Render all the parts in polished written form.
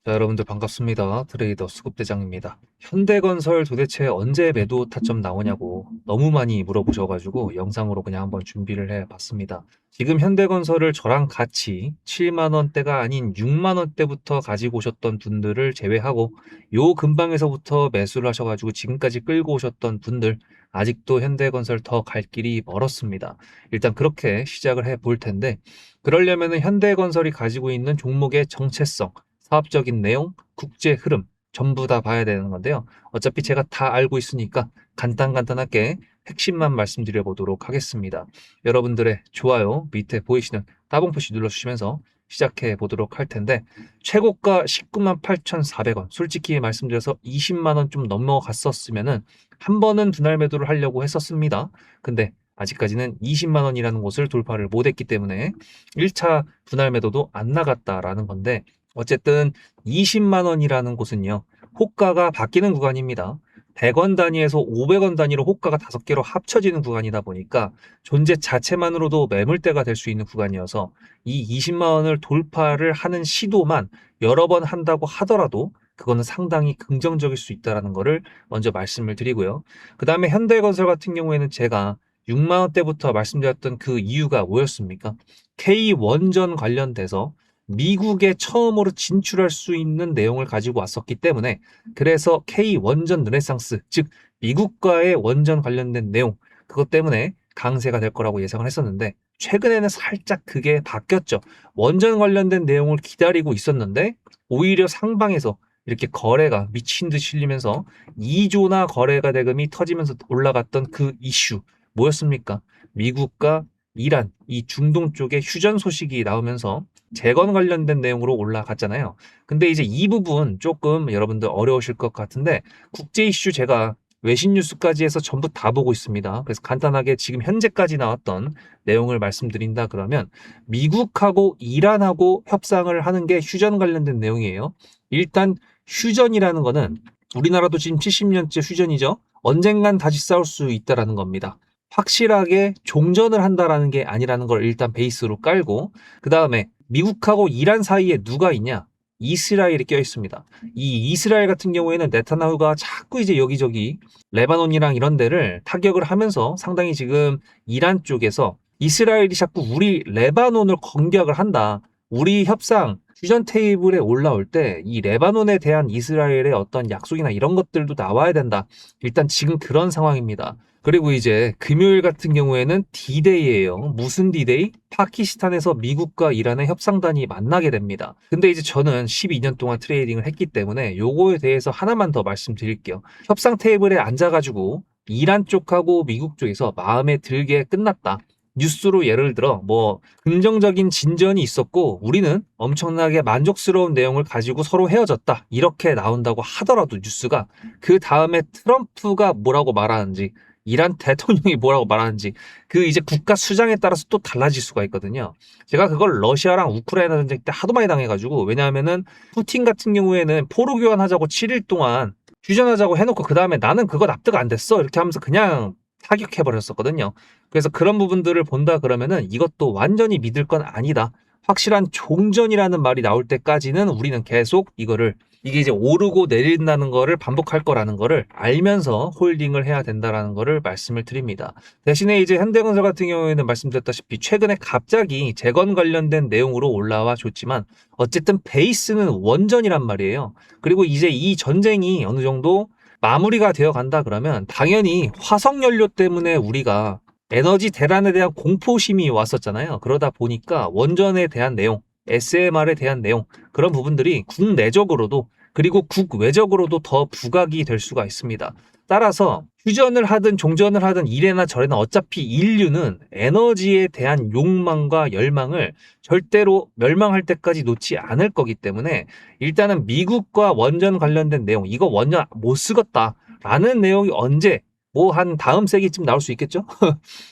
자, 여러분들 반갑습니다. 트레이더 수급대장입니다. 현대건설 도대체 언제 매도 타점 나오냐고 너무 많이 물어보셔가지고 영상으로 그냥 한번 준비를 해봤습니다. 지금 현대건설을 저랑 같이 7만 원대가 아닌 6만 원대부터 가지고 오셨던 분들을 제외하고 요 근방에서부터 매수를 하셔가지고 지금까지 끌고 오셨던 분들 아직도 현대건설 더 갈 길이 멀었습니다. 일단 그렇게 시작을 해볼 텐데 그러려면은 현대건설이 가지고 있는 종목의 정체성, 사업적인 내용, 국제 흐름 전부 다 봐야 되는 건데요. 어차피 제가 다 알고 있으니까 간단하게 핵심만 말씀드려 보도록 하겠습니다. 여러분들의 좋아요 밑에 보이시는 따봉 표시 눌러주시면서 시작해 보도록 할 텐데 최고가 19만 8,400원 솔직히 말씀드려서 20만 원 좀 넘어갔었으면은 한 번은 분할 매도를 하려고 했었습니다. 근데 아직까지는 20만 원이라는 곳을 돌파를 못했기 때문에 1차 분할 매도도 안 나갔다라는 건데 어쨌든 20만 원이라는 곳은요. 호가가 바뀌는 구간입니다. 100원 단위에서 500원 단위로 호가가 5개로 합쳐지는 구간이다 보니까 존재 자체만으로도 매물대가 될 수 있는 구간이어서 이 20만 원을 돌파를 하는 시도만 여러 번 한다고 하더라도 그거는 상당히 긍정적일 수 있다는 것을 먼저 말씀을 드리고요. 그 다음에 현대건설 같은 경우에는 제가 6만 원대부터 말씀드렸던 그 이유가 뭐였습니까? K 원전 관련돼서 미국에 처음으로 진출할 수 있는 내용을 가지고 왔었기 때문에 그래서 K 원전 르네상스, 즉 미국과의 원전 관련된 내용 그것 때문에 강세가 될 거라고 예상을 했었는데 최근에는 살짝 그게 바뀌었죠. 원전 관련된 내용을 기다리고 있었는데 오히려 상방에서 이렇게 거래가 미친 듯이 실리면서 2조나 거래가 대금이 터지면서 올라갔던 그 이슈 뭐였습니까? 미국과 이란, 이 중동 쪽에 휴전 소식이 나오면서 재건 관련된 내용으로 올라갔잖아요. 근데 이제 이 부분 조금 여러분들 어려우실 것 같은데 국제 이슈 제가 외신 뉴스까지 해서 전부 다 보고 있습니다. 그래서 간단하게 지금 현재까지 나왔던 내용을 말씀드린다 그러면 미국하고 이란하고 협상을 하는 게 휴전 관련된 내용이에요. 일단 휴전이라는 거는 우리나라도 지금 70년째 휴전이죠. 언젠간 다시 싸울 수 있다라는 겁니다. 확실하게 종전을 한다라는 게 아니라는 걸 일단 베이스로 깔고 그 다음에 미국하고 이란 사이에 누가 있냐? 이스라엘이 껴 있습니다. 이 이스라엘 같은 경우에는 네타냐후가 자꾸 이제 여기저기 레바논이랑 이런 데를 타격을 하면서 상당히 지금 이란 쪽에서 이스라엘이 자꾸 우리 레바논을 공격을 한다. 우리 협상 휴전 테이블에 올라올 때 이 레바논에 대한 이스라엘의 어떤 약속이나 이런 것들도 나와야 된다. 일단 지금 그런 상황입니다. 그리고 이제 금요일 같은 경우에는 디데이예요. 무슨 디데이? 파키스탄에서 미국과 이란의 협상단이 만나게 됩니다. 근데 이제 저는 12년 동안 트레이딩을 했기 때문에 요거에 대해서 하나만 더 말씀드릴게요. 협상 테이블에 앉아가지고 이란 쪽하고 미국 쪽에서 마음에 들게 끝났다. 뉴스로 예를 들어 뭐 긍정적인 진전이 있었고 우리는 엄청나게 만족스러운 내용을 가지고 서로 헤어졌다. 이렇게 나온다고 하더라도 뉴스가 그 다음에 트럼프가 뭐라고 말하는지 이란 대통령이 뭐라고 말하는지 그 이제 국가 수장에 따라서 또 달라질 수가 있거든요. 제가 그걸 러시아랑 우크라이나 전쟁 때 하도 많이 당해가지고 왜냐하면은 푸틴 같은 경우에는 포로 교환하자고 7일 동안 휴전하자고 해놓고 그 다음에 나는 그거 납득 안 됐어 이렇게 하면서 그냥 타격해 버렸었거든요. 그래서 그런 부분들을 본다 그러면은 이것도 완전히 믿을 건 아니다. 확실한 종전이라는 말이 나올 때까지는 우리는 계속 이거를 이게 이제 오르고 내린다는 거를 반복할 거라는 거를 알면서 홀딩을 해야 된다라는 거를 말씀을 드립니다. 대신에 이제 현대건설 같은 경우에는 말씀드렸다시피 최근에 갑자기 재건 관련된 내용으로 올라와 줬지만 어쨌든 베이스는 원전이란 말이에요. 그리고 이제 이 전쟁이 어느 정도 마무리가 되어 간다 그러면 당연히 화석연료 때문에 우리가 에너지 대란에 대한 공포심이 왔었잖아요. 그러다 보니까 원전에 대한 내용, SMR에 대한 내용 그런 부분들이 국내적으로도 그리고 국외적으로도 더 부각이 될 수가 있습니다. 따라서 휴전을 하든 종전을 하든 이래나 저래나 어차피 인류는 에너지에 대한 욕망과 열망을 절대로 멸망할 때까지 놓지 않을 거기 때문에 일단은 미국과 원전 관련된 내용 이거 원전 못 쓰겠다라는 내용이 언제 뭐 한 다음 세기쯤 나올 수 있겠죠?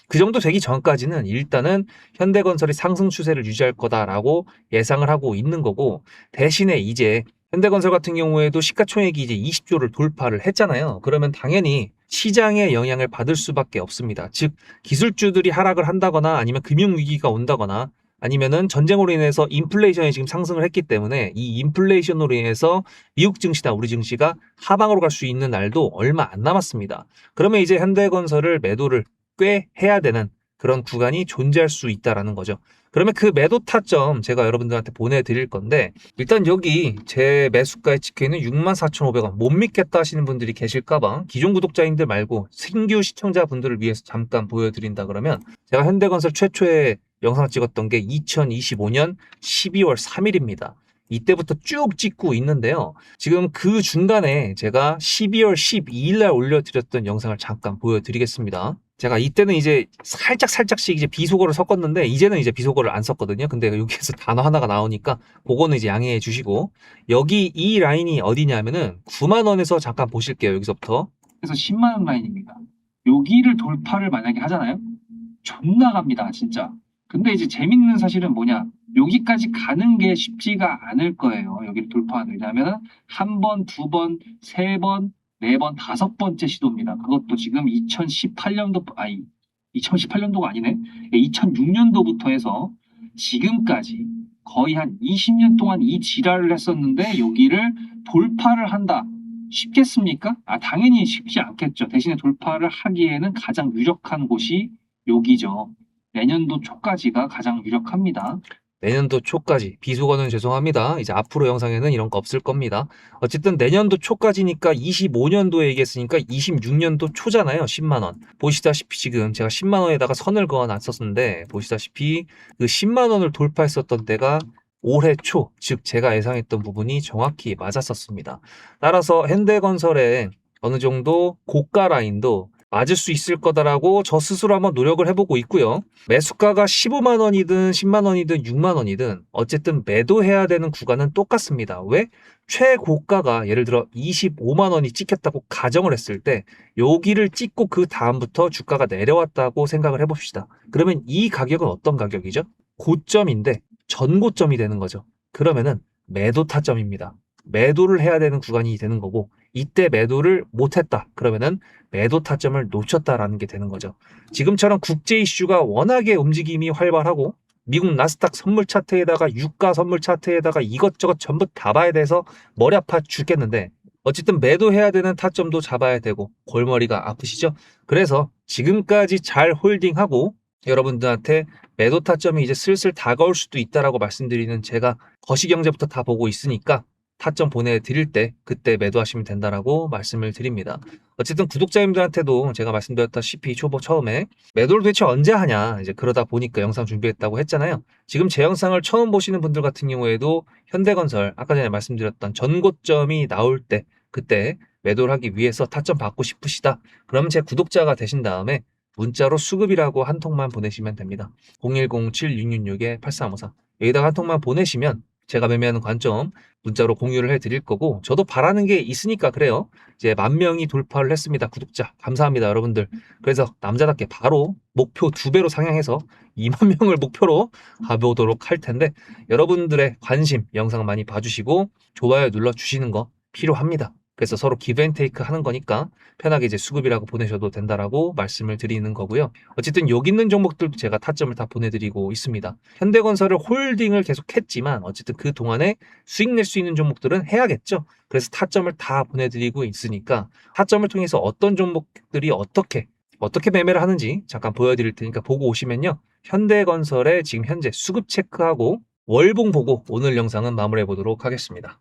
그 정도 되기 전까지는 일단은 현대건설이 상승 추세를 유지할 거다라고 예상을 하고 있는 거고 대신에 이제 현대건설 같은 경우에도 시가총액이 이제 20조를 돌파를 했잖아요. 그러면 당연히 시장의 영향을 받을 수밖에 없습니다. 즉 기술주들이 하락을 한다거나 아니면 금융위기가 온다거나 아니면은 전쟁으로 인해서 인플레이션이 지금 상승을 했기 때문에 이 인플레이션으로 인해서 미국 증시나 우리 증시가 하방으로 갈 수 있는 날도 얼마 안 남았습니다. 그러면 이제 현대건설을 매도를 꽤 해야 되는 그런 구간이 존재할 수 있다라는 거죠. 그러면 그 매도 타점 제가 여러분들한테 보내드릴 건데, 일단 여기 제 매수가에 찍혀있는 64,500원 못 믿겠다 하시는 분들이 계실까봐 기존 구독자님들 말고 신규 시청자분들을 위해서 잠깐 보여드린다 그러면, 제가 현대건설 최초에 영상 찍었던 게 2025년 12월 3일입니다. 이때부터 쭉 찍고 있는데요. 지금 그 중간에 제가 12월 12일 날 올려드렸던 영상을 잠깐 보여드리겠습니다. 제가 이때는 이제 살짝씩 이제 비속어를 섞었는데, 이제는 이제 비속어를 안 썼거든요. 근데 여기에서 단어 하나가 나오니까 그거는 이제 양해해 주시고, 여기 이 라인이 어디냐면은 9만 원에서 잠깐 보실게요. 여기서부터. 그래서 10만 원 라인입니다. 여기를 돌파를 만약에 하잖아요. 존나 갑니다, 진짜. 근데 이제 재밌는 사실은 뭐냐? 여기까지 가는 게 쉽지가 않을 거예요. 여기를 돌파하는. 왜냐하면 한 번, 두 번, 세 번, 네 번, 다섯 번째 시도입니다. 그것도 지금 2018년도, 아니, 2018년도가 아니네. 2006년도부터 해서 지금까지 거의 한 20년 동안 이 지랄을 했었는데 여기를 돌파를 한다. 쉽겠습니까? 당연히 쉽지 않겠죠. 대신에 돌파를 하기에는 가장 유력한 곳이 여기죠. 내년도 초까지가 가장 유력합니다. 내년도 초까지. 비속어는 죄송합니다. 이제 앞으로 영상에는 이런 거 없을 겁니다. 어쨌든 내년도 초까지니까 25년도에 얘기했으니까 26년도 초잖아요. 10만 원. 보시다시피 지금 제가 10만 원에다가 선을 그어 놨었는데, 보시다시피 그 10만 원을 돌파했었던 때가 올해 초, 즉 제가 예상했던 부분이 정확히 맞았었습니다. 따라서 현대건설의 어느 정도 고가 라인도 맞을 수 있을 거다라고 저 스스로 한번 노력을 해보고 있고요. 매수가가 15만 원이든 10만 원이든 6만 원이든 어쨌든 매도해야 되는 구간은 똑같습니다. 왜? 최고가가 예를 들어 25만 원이 찍혔다고 가정을 했을 때, 여기를 찍고 그 다음부터 주가가 내려왔다고 생각을 해봅시다. 그러면 이 가격은 어떤 가격이죠? 고점인데 전고점이 되는 거죠. 그러면은 매도 타점입니다. 매도를 해야 되는 구간이 되는 거고, 이때 매도를 못했다 그러면은 매도 타점을 놓쳤다라는 게 되는 거죠. 지금처럼 국제 이슈가 워낙에 움직임이 활발하고, 미국 나스닥 선물 차트에다가 유가 선물 차트에다가 이것저것 전부 다 봐야 돼서 머리 아파 죽겠는데, 어쨌든 매도해야 되는 타점도 잡아야 되고 골머리가 아프시죠? 그래서 지금까지 잘 홀딩하고 여러분들한테 매도 타점이 이제 슬슬 다가올 수도 있다라고 말씀드리는 제가 거시경제부터 다 보고 있으니까 타점 보내드릴 때 그때 매도하시면 된다라고 말씀을 드립니다. 어쨌든 구독자님들한테도 제가 말씀드렸다시피 처음에 매도를 도대체 언제 하냐 이제 그러다 보니까 영상 준비했다고 했잖아요. 지금 제 영상을 처음 보시는 분들 같은 경우에도 현대건설 아까 전에 말씀드렸던 전고점이 나올 때 그때 매도를 하기 위해서 타점 받고 싶으시다. 그러면 제 구독자가 되신 다음에 문자로 수급이라고 한 통만 보내시면 됩니다. 010-7666-8354 여기다가 한 통만 보내시면 제가 매매하는 관점 문자로 공유를 해드릴 거고, 저도 바라는 게 있으니까 그래요. 이제 10,000명이 돌파를 했습니다. 구독자 감사합니다 여러분들. 그래서 남자답게 바로 목표 2배로 상향해서 2만 명을 목표로 가보도록 할 텐데, 여러분들의 관심 영상 많이 봐주시고 좋아요 눌러주시는 거 필요합니다. 그래서 서로 기브앤테이크 하는 거니까 편하게 이제 수급이라고 보내셔도 된다라고 말씀을 드리는 거고요. 어쨌든 여기 있는 종목들도 제가 타점을 다 보내드리고 있습니다. 현대건설을 홀딩을 계속 했지만 어쨌든 그 동안에 수익 낼 수 있는 종목들은 해야겠죠. 그래서 타점을 다 보내드리고 있으니까 타점을 통해서 어떤 종목들이 어떻게 매매를 하는지 잠깐 보여드릴 테니까 보고 오시면요. 현대건설의 지금 현재 수급 체크하고 월봉 보고 오늘 영상은 마무리해 보도록 하겠습니다.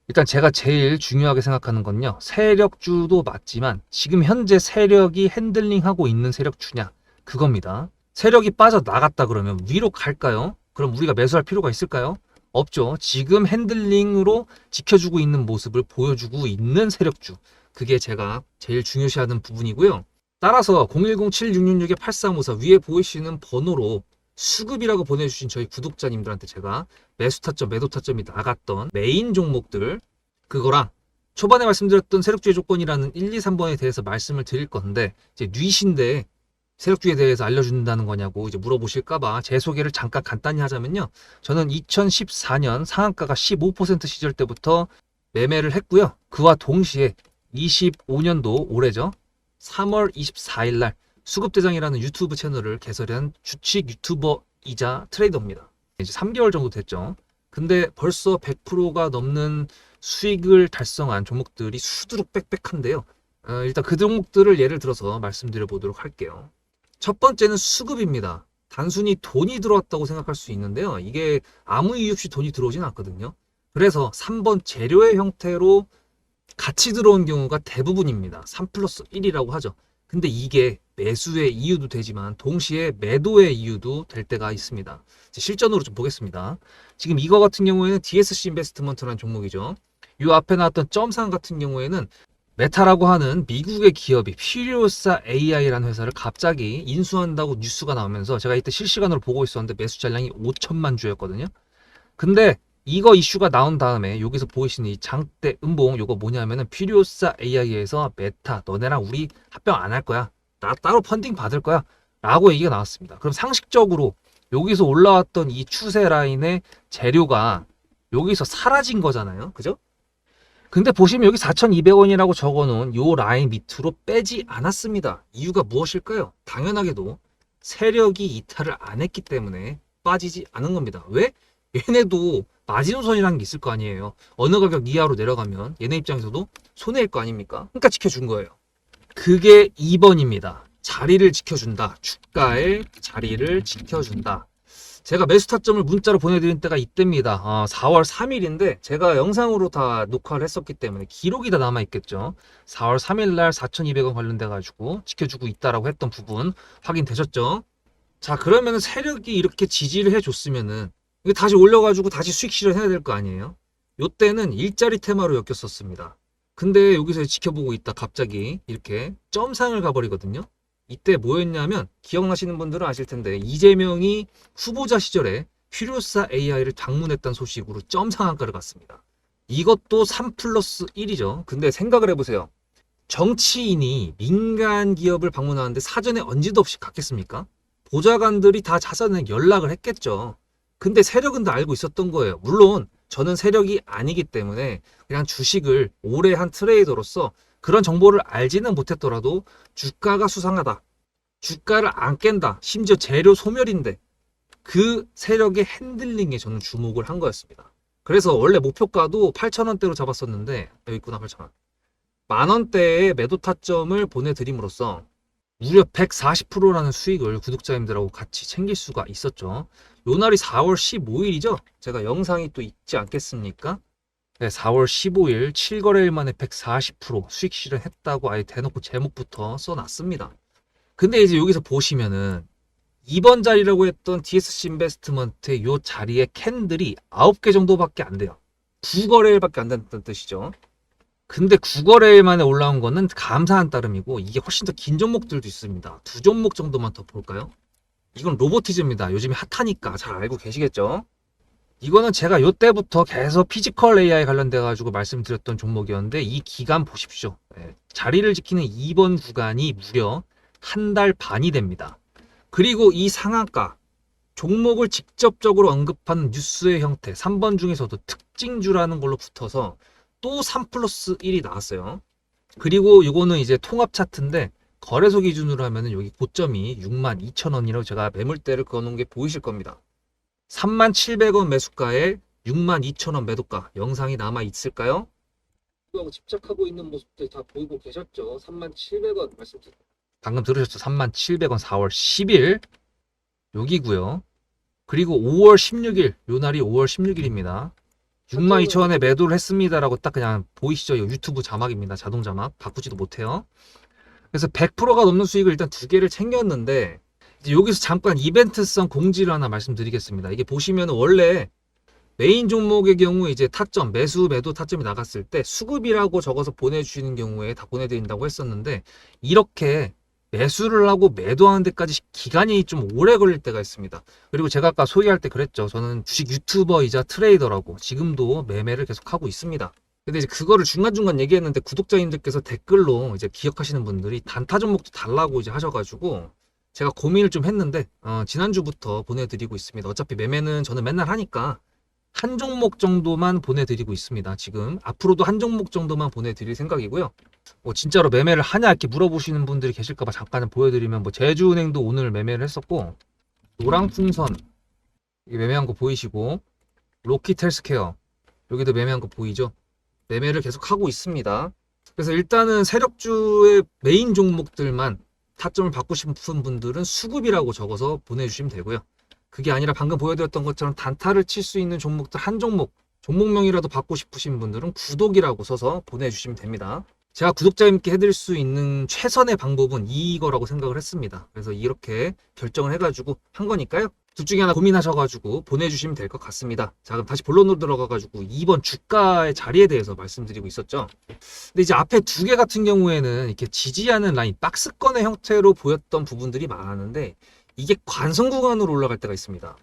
일단 제가 제일 중요하게 생각하는 건요, 세력주도 맞지만 지금 현재 세력이 핸들링하고 있는 세력주냐 그겁니다. 세력이 빠져나갔다 그러면 위로 갈까요? 그럼 우리가 매수할 필요가 있을까요? 없죠. 지금 핸들링으로 지켜주고 있는 모습을 보여주고 있는 세력주, 그게 제가 제일 중요시하는 부분이고요. 따라서 010-7666-8354 위에 보이시는 번호로 수급이라고 보내주신 저희 구독자님들한테 제가 매수 타점, 매도 타점이 나갔던 메인 종목들, 그거랑 초반에 말씀드렸던 세력주의 조건이라는 1, 2, 3번에 대해서 말씀을 드릴 건데, 이제 뉘신데 세력주에 대해서 알려준다는 거냐고 이제 물어보실까봐 제 소개를 잠깐 간단히 하자면요. 저는 2014년 상한가가 15% 시절 때부터 매매를 했고요. 그와 동시에 25년도 올해죠. 3월 24일 날 수급대장이라는 유튜브 채널을 개설한 주식 유튜버이자 트레이더입니다. 이제 3개월 정도 됐죠. 근데 벌써 100%가 넘는 수익을 달성한 종목들이 수두룩 빽빽한데요. 일단 그 종목들을 예를 들어서 말씀드려 보도록 할게요. 첫 번째는 수급입니다. 단순히 돈이 들어왔다고 생각할 수 있는데요. 이게 아무 이유 없이 돈이 들어오진 않거든요. 그래서 3번 재료의 형태로 같이 들어온 경우가 대부분입니다. 3 플러스 1이라고 하죠. 근데 이게 매수의 이유도 되지만 동시에 매도의 이유도 될 때가 있습니다. 실전으로 좀 보겠습니다. 지금 이거 같은 경우에는 DSC 인베스트먼트라는 종목이죠. 이 앞에 나왔던 점상 같은 경우에는 메타라고 하는 미국의 기업이 퓨리오사 AI라는 회사를 갑자기 인수한다고 뉴스가 나오면서 제가 이때 실시간으로 보고 있었는데 매수 잔량이 5천만 주였거든요. 근데 이거 이슈가 나온 다음에 여기서 보이시는 이 장대 음봉 요거 뭐냐면은 퓨리오사 AI에서 메타 너네랑 우리 합병 안 할 거야. 나 따로 펀딩 받을 거야. 라고 얘기가 나왔습니다. 그럼 상식적으로 여기서 올라왔던 이 추세 라인의 재료가 여기서 사라진 거잖아요. 그죠? 근데 보시면 여기 4,200원이라고 적어놓은 요 라인 밑으로 빼지 않았습니다. 이유가 무엇일까요? 당연하게도 세력이 이탈을 안 했기 때문에 빠지지 않은 겁니다. 왜? 얘네도 마지노선이라는 게 있을 거 아니에요. 어느 가격 이하로 내려가면 얘네 입장에서도 손해일 거 아닙니까? 그러니까 지켜준 거예요. 그게 2번입니다. 자리를 지켜준다. 주가의 자리를 지켜준다. 제가 매수 타점을 문자로 보내드린 때가 이때입니다. 4월 3일인데 제가 영상으로 다 녹화를 했었기 때문에 기록이 다 남아있겠죠. 4월 3일 날 4,200원 관련돼 가지고 지켜주고 있다라고 했던 부분 확인되셨죠? 자, 그러면 세력이 이렇게 지지를 해줬으면은 이게 다시 올려가지고 다시 수익 실현해야 될 거 아니에요? 요때는 일자리 테마로 엮였었습니다. 근데 여기서 지켜보고 있다 갑자기 이렇게 점상을 가버리거든요. 이때 뭐였냐면 기억나시는 분들은 아실 텐데 이재명이 후보자 시절에 퓨리오사 AI를 방문했던 소식으로 점상한가를 갔습니다. 이것도 3 플러스 1이죠. 근데 생각을 해보세요. 정치인이 민간 기업을 방문하는데 사전에 언지도 없이 갔겠습니까? 보좌관들이 다 자선에 연락을 했겠죠. 근데 세력은 다 알고 있었던 거예요. 물론 저는 세력이 아니기 때문에 그냥 주식을 오래 한 트레이더로서 그런 정보를 알지는 못했더라도 주가가 수상하다. 주가를 안 깬다. 심지어 재료 소멸인데 그 세력의 핸들링에 저는 주목을 한 거였습니다. 그래서 원래 목표가도 8,000원대로 잡았었는데 여기 있구나 8,000원. 만원대의 매도 타점을 보내드림으로써 무려 140%라는 수익을 구독자님들하고 같이 챙길 수가 있었죠. 요 날이 4월 15일이죠. 제가 영상이 또 있지 않겠습니까? 네, 4월 15일 7거래일 만에 140% 수익 실현했다고 아예 대놓고 제목부터 써놨습니다. 근데 이제 여기서 보시면은 2번 자리라고 했던 DSC 인베스트먼트의 요 자리에 캔들이 9개 정도밖에 안 돼요. 9거래일밖에 안 된다는 뜻이죠. 근데 9거래일 만에 올라온 거는 감사한 따름이고 이게 훨씬 더 긴 종목들도 있습니다. 2종목 정도만 더 볼까요? 이건 로보티즈입니다. 요즘에 핫하니까 잘 알고 계시겠죠? 이거는 제가 요때부터 계속 피지컬 AI 관련돼 가지고 말씀드렸던 종목이었는데 이 기간 보십시오. 자리를 지키는 2번 구간이 무려 한 달 반이 됩니다. 그리고 이 상한가 종목을 직접적으로 언급하는 뉴스의 형태 3번 중에서도 특징주라는 걸로 붙어서 또 3 플러스 1이 나왔어요. 그리고 이거는 이제 통합 차트인데 거래소 기준으로 하면은 여기 고점이 62,000원이라고 제가 매물대를 그어놓은 게 보이실 겁니다. 37,000원 매수가에 62,000원 매도가 영상이 남아 있을까요? 이거하고 집착하고 있는 모습들 다 보이고 계셨죠? 37,000원 말씀드렸죠. 방금 들으셨죠? 37,000원 4월 10일 여기고요. 그리고 5월 16일 요 날이 5월 16일입니다. 62,000원에 매도를 했습니다라고 딱 그냥 보이시죠? 이거 유튜브 자막입니다. 자동 자막 바꾸지도 못해요. 그래서 100%가 넘는 수익을 일단 두 개를 챙겼는데 이제 여기서 잠깐 이벤트성 공지를 하나 말씀드리겠습니다. 이게 보시면 원래 메인 종목의 경우 이제 타점, 매수, 매도 타점이 나갔을 때 수급이라고 적어서 보내주시는 경우에 다 보내드린다고 했었는데 이렇게 매수를 하고 매도하는 데까지 기간이 좀 오래 걸릴 때가 있습니다. 그리고 제가 아까 소개할 때 그랬죠. 저는 주식 유튜버이자 트레이더라고 지금도 매매를 계속하고 있습니다. 근데 이제 그거를 중간중간 얘기했는데 구독자님들께서 댓글로 이제 기억하시는 분들이 단타 종목도 달라고 이제 하셔가지고 제가 고민을 좀 했는데 지난주부터 보내드리고 있습니다. 어차피 매매는 저는 맨날 하니까 한 종목 정도만 보내드리고 있습니다. 지금 앞으로도 한 종목 정도만 보내드릴 생각이고요. 진짜로 매매를 하냐 이렇게 물어보시는 분들이 계실까봐 잠깐 보여드리면 제주은행도 오늘 매매를 했었고 노랑풍선 이 매매한 거 보이시고, 로킷 헬스케어 여기도 매매한 거 보이죠? 매매를 계속 하고 있습니다. 그래서 일단은 세력주의 메인 종목들만 타점을 받고 싶은 분들은 수급이라고 적어서 보내주시면 되고요. 그게 아니라 방금 보여드렸던 것처럼 단타를 칠 수 있는 종목들 한 종목, 종목명이라도 받고 싶으신 분들은 구독이라고 써서 보내주시면 됩니다. 제가 구독자님께 해드릴 수 있는 최선의 방법은 이거라고 생각을 했습니다. 그래서 이렇게 결정을 해가지고 한 거니까요. 둘 중에 하나 고민하셔가지고 보내주시면 될 것 같습니다. 자, 그럼 다시 본론으로 들어가가지고 이번 주가의 자리에 대해서 말씀드리고 있었죠. 근데 이제 앞에 두 개 같은 경우에는 이렇게 지지하는 라인, 박스권의 형태로 보였던 부분들이 많았는데 이게 관성 구간으로 올라갈 때가 있습니다.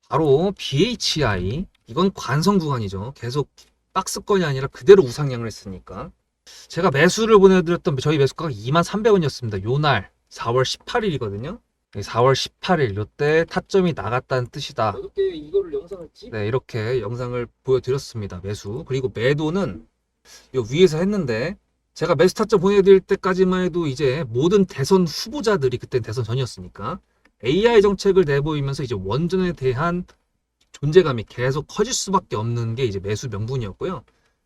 바로 BHI, 이건 관성 구간이죠. 계속 박스권이 아니라 그대로 우상향을 했으니까. 제가 매수를 보내드렸던 저희 매수가가 23,300원이었습니다. 요날 4월 18일이거든요. 4월 18일 요때 타점이 나갔다는 뜻이다. 이렇게 이거를 영상을 네, 이렇게 영상을 보여드렸습니다. 매수. 그리고 매도는 요 위에서 했는데 제가 매수 타점 보내드릴 때까지만 해도 이제 모든 대선 후보자들이 그땐 대선 전이었으니까 AI 정책을 내보이면서 이제 원전에 대한 존재감이 계속 커질 수밖에 없는 게 이제 매수 명분이었고요.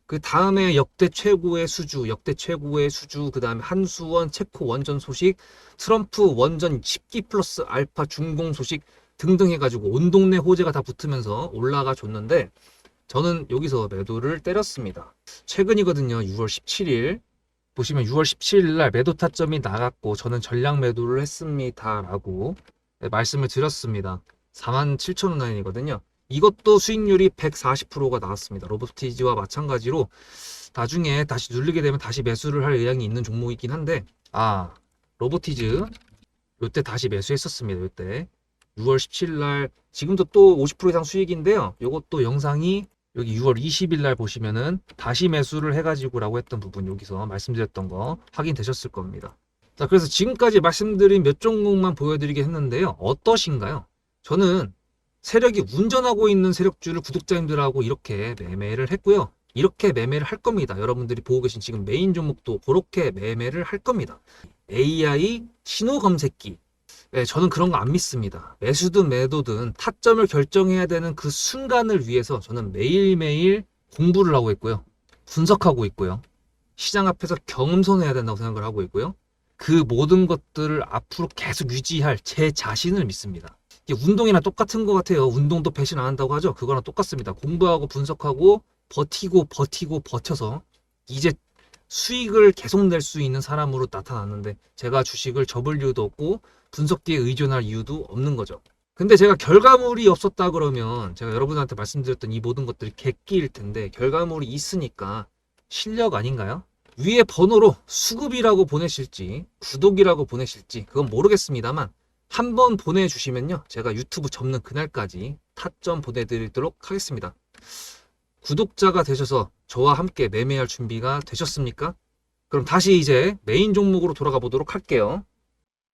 그 다음에 역대 최고의 수주, 그 다음에 한수원, 체코 원전 소식, 트럼프 원전 10기 플러스 알파 준공 소식 등등 해가지고 온 동네 호재가 다 붙으면서 올라가 줬는데 저는 여기서 매도를 때렸습니다. 최근이거든요. 6월 17일. 보시면 6월 17일 날 매도 타점이 나갔고 저는 전량 매도를 했습니다. 라고 말씀을 드렸습니다. 47,000원 라인이거든요. 이것도 수익률이 140%가 나왔습니다. 로보티지와 마찬가지로 나중에 다시 누르게 되면 다시 매수를 할 의향이 있는 종목이긴 한데 로보티즈 요때 다시 매수했었습니다. 요때 6월 17일 날 지금도 또 50% 이상 수익인데요. 요것도 영상이 여기 6월 20일 날 보시면은 다시 매수를 해가지고라고 했던 부분 여기서 말씀드렸던 거 확인되셨을 겁니다. 자, 그래서 지금까지 말씀드린 몇 종목만 보여드리게 했는데요. 어떠신가요? 저는 세력이 운전하고 있는 세력주를 구독자님들하고 이렇게 매매를 했고요. 이렇게 매매를 할 겁니다. 여러분들이 보고 계신 지금 메인 종목도 그렇게 매매를 할 겁니다. AI 신호 검색기. 네, 저는 그런 거 안 믿습니다. 매수든 매도든 타점을 결정해야 되는 그 순간을 위해서 저는 매일매일 공부를 하고 있고요. 분석하고 있고요. 시장 앞에서 경험선해야 된다고 생각을 하고 있고요. 그 모든 것들을 앞으로 계속 유지할 제 자신을 믿습니다. 이게 운동이나 똑같은 것 같아요. 운동도 배신 안 한다고 하죠. 그거랑 똑같습니다. 공부하고 분석하고 버텨서 이제 수익을 계속 낼 수 있는 사람으로 나타났는데 제가 주식을 접을 이유도 없고 분석기에 의존할 이유도 없는 거죠. 근데 제가 결과물이 없었다 그러면 제가 여러분한테 말씀드렸던 이 모든 것들이 객기일 텐데 결과물이 있으니까 실력 아닌가요? 위에 번호로 수급이라고 보내실지 구독이라고 보내실지 그건 모르겠습니다만 한번 보내주시면요 제가 유튜브 접는 그날까지 타점 보내드리도록 하겠습니다. 구독자가 되셔서 저와 함께 매매할 준비가 되셨습니까? 그럼 다시 이제 메인 종목으로 돌아가 보도록 할게요.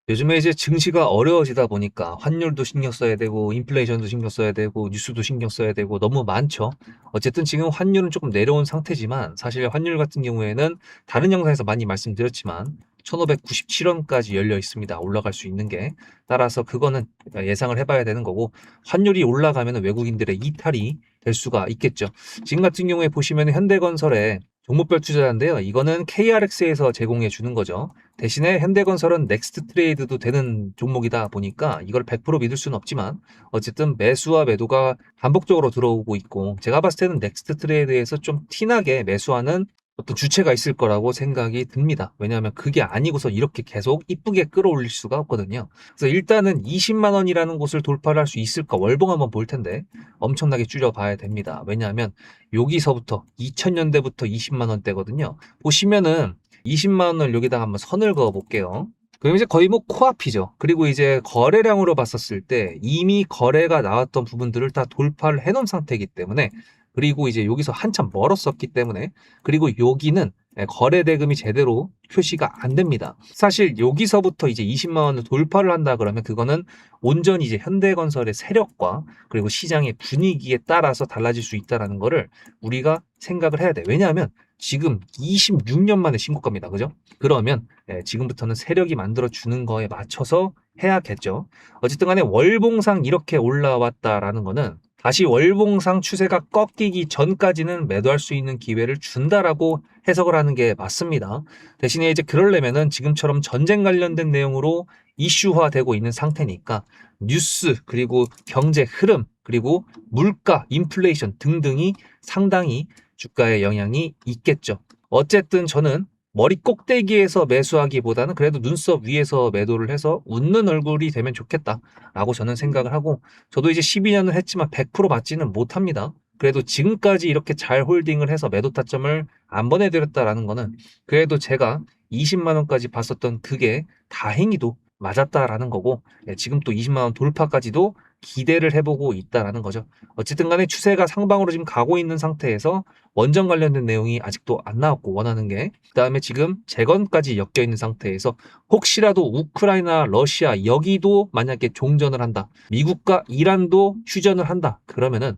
요즘에 이제 증시가 어려워지다 보니까 환율도 신경 써야 되고 인플레이션도 신경 써야 되고 뉴스도 신경 써야 되고 너무 많죠. 어쨌든 지금 환율은 조금 내려온 상태지만 사실 환율 같은 경우에는 다른 영상에서 많이 말씀드렸지만 1597원까지 열려 있습니다. 올라갈 수 있는 게. 따라서 그거는 예상을 해봐야 되는 거고 환율이 올라가면 외국인들의 이탈이 될 수가 있겠죠. 지금 같은 경우에 보시면 현대건설에 종목별 투자자인데요. 이거는 KRX에서 제공해 주는 거죠. 대신에 현대건설은 넥스트 트레이드도 되는 종목이다 보니까 이걸 100% 믿을 수는 없지만 어쨌든 매수와 매도가 반복적으로 들어오고 있고 제가 봤을 때는 넥스트 트레이드에서 좀 티나게 매수하는 어떤 주체가 있을 거라고 생각이 듭니다. 왜냐하면 그게 아니고서 이렇게 계속 이쁘게 끌어올릴 수가 없거든요. 그래서 일단은 20만 원이라는 곳을 돌파를 할 수 있을까 월봉 한번 볼 텐데 엄청나게 줄여봐야 됩니다. 왜냐하면 여기서부터 2000년대부터 20만 원대거든요. 보시면은 20만 원을 여기다가 한번 선을 그어 볼게요. 그럼 이제 거의 뭐 코앞이죠. 그리고 이제 거래량으로 봤었을 때 이미 거래가 나왔던 부분들을 다 돌파를 해놓은 상태이기 때문에 그리고 이제 여기서 한참 멀었었기 때문에 그리고 여기는 거래 대금이 제대로 표시가 안 됩니다. 사실 여기서부터 이제 20만 원을 돌파를 한다 그러면 그거는 온전히 이제 현대건설의 세력과 그리고 시장의 분위기에 따라서 달라질 수 있다라는 거를 우리가 생각을 해야 돼. 왜냐하면 지금 26년 만에 신고가입니다. 그죠? 그러면 지금부터는 세력이 만들어주는 거에 맞춰서 해야겠죠. 어쨌든 간에 월봉상 이렇게 올라왔다라는 거는 다시 월봉상 추세가 꺾이기 전까지는 매도할 수 있는 기회를 준다라고 해석을 하는 게 맞습니다. 대신에 이제 그러려면은 지금처럼 전쟁 관련된 내용으로 이슈화되고 있는 상태니까 뉴스 그리고 경제 흐름 그리고 물가, 인플레이션 등등이 상당히 주가에 영향이 있겠죠. 어쨌든 저는 머리 꼭대기에서 매수하기보다는 그래도 눈썹 위에서 매도를 해서 웃는 얼굴이 되면 좋겠다라고 저는 생각을 하고, 저도 이제 12년을 했지만 100% 맞지는 못합니다. 그래도 지금까지 이렇게 잘 홀딩을 해서 매도 타점을 안 보내드렸다라는 거는 그래도 제가 20만 원까지 봤었던 그게 다행히도 맞았다라는 거고, 지금 또 20만 원 돌파까지도 기대를 해보고 있다라는 거죠. 어쨌든 간에 추세가 상방으로 지금 가고 있는 상태에서 원전 관련된 내용이 아직도 안 나왔고, 원하는 게 그다음에 지금 재건까지 엮여 있는 상태에서 혹시라도 우크라이나, 러시아 여기도 만약에 종전을 한다, 미국과 이란도 휴전을 한다, 그러면은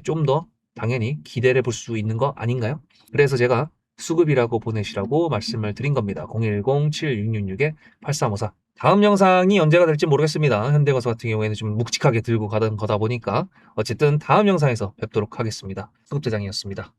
좀 더 당연히 기대를 볼 수 있는 거 아닌가요? 그래서 제가 수급이라고 보내시라고 말씀을 드린 겁니다. 010-7666-8354. 다음 영상이 언제가 될지 모르겠습니다. 현대건설 같은 경우에는 좀 묵직하게 들고 가던 거다 보니까 어쨌든 다음 영상에서 뵙도록 하겠습니다. 수급대장이었습니다.